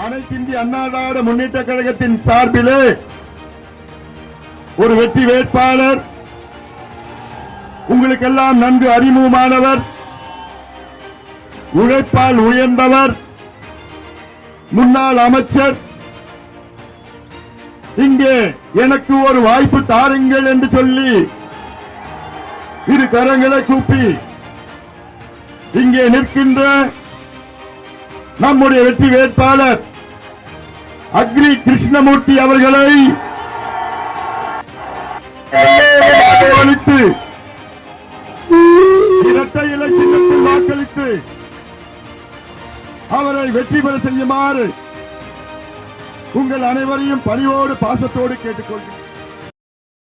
அனைத்து இந்திய அண்ணா திராவிட முன்னேற்ற கழகத்தின் சார்பிலே ஒரு வெற்றி வேட்பாளர், உங்களுக்கெல்லாம் நன்கு அறிமுகமானவர், உழைப்பால் உயர்ந்தவர், முன்னாள் அமைச்சர், இங்கே எனக்கு ஒரு வாய்ப்பு தாருங்கள் என்று சொல்லி இரு கரங்களை கூப்பி இங்கே நிற்கின்ற நம்முடைய வெற்றி வேட்பாளர் அக்ரி கிருஷ்ணமூர்த்தி அவர்களை வாக்களித்து இரட்டை இலை சின்னத்தில் வாக்களித்து அவரை வெற்றி பெற செய்யுமாறு உங்கள் அனைவரையும் பணிவோடு பாசத்தோடு கேட்டுக்கொள்கிறேன்.